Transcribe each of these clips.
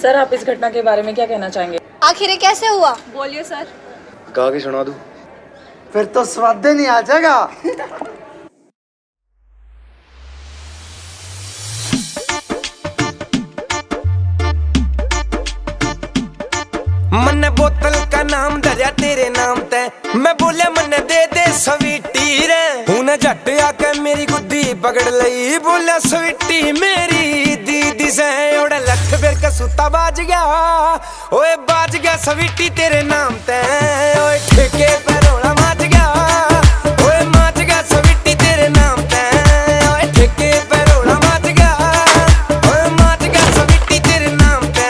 Sir आप इस घटना के बारे में क्या कहना चाहेंगे? आखिर ये कैसे हुआ? बोलिए सर। गा के सुना दूं? फिर तो स्वाद नहीं आ जाएगा। मन्ने बोतल का नाम धरिया तेरे नाम ते, मैं बोलिया मन्ने दे दे स्वीटी रे। हूं जट आके मेरी गुद्दी पकड़ लई, बोलिया स्वीटी मेरी दीदी से ओड़े लख फिर कसूता बाज गया, ओए बाज गया स्वीटी तेरे नाम ते, ओए ठेके पे रोला माज गया, ओए माज गया स्वीटी तेरे नाम ते, ओए ठेके पे रोला माज गया, ओए माज गया स्वीटी तेरे नाम ते।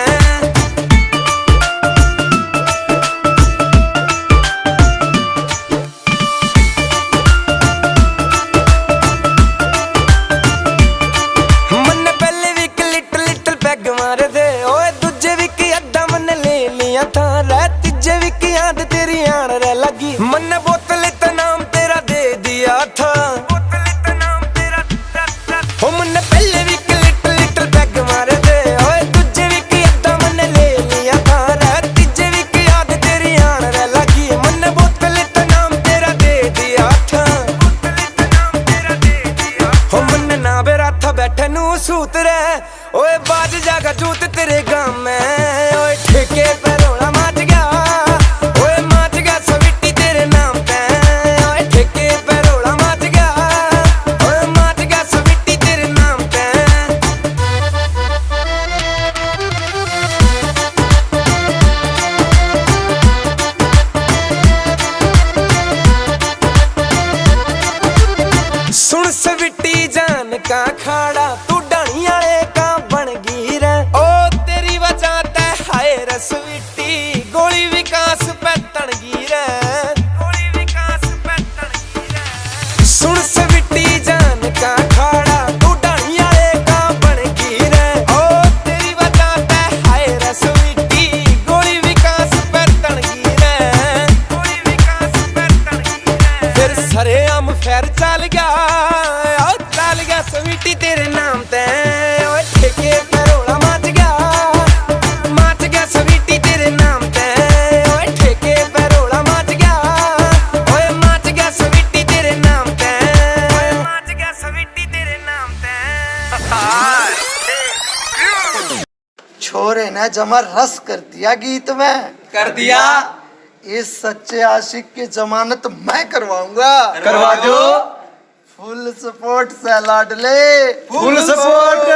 मन्ने बोतल इतना नाम तेरा दे दिया था, हो मन्ने पहले भी लिटल पैग मारे थे, ओए तुझे भी की अद्धा मन्ने ले लिया था, तीजे भी की याद तेरी आन रे लगी। मन्ने बोतल इतना नाम तेरा दे दिया था, हो मन्ने ना बेरा था बैठे नू सूत रे, ओए बाज जागा जूत तेरे गाँव में, ओए ठेके पे रोला माज गया, ओए माज गया स्वीटी तेरे नाम पे, ओए ठेके पे रोला माज गया, ओए माज गया स्वीटी तेरे नाम पे। सुन स्वीटी जान का खाड़ा, तू डाणी आले का बन गई रे, ओ तेरी वजह ते हाय रे स्वीटी गोली विकास पे तन गई रे, गोली विकास पे तन गई रे। सुन स्वीटी जान का खाड़ा, तू डाणी आले का बन गई रे, ओ तेरी वजह ते हाय रे स्वीटी गोली विकास पे तन गई रे, गोली विकास पे तन गई रे। फिर सरेआम फेर चल गया स्वीटी तेरे नाम ते, ओए ठेके पे रोला माज गया स्वीटी तेरे नाम ते, ओए ठेके पे रोला माज गया, ओए माज गया स्वीटी तेरे नाम ते, ओए माज गया स्वीटी तेरे नाम ते। छोरे ने जमा रस कर दिया गीत में, कर दिया। इस सच्चे आशिक की जमानत मैं करवाऊंगा। करवा दो। फुल सपोर्ट से लाडले, फुल सपोर्ट।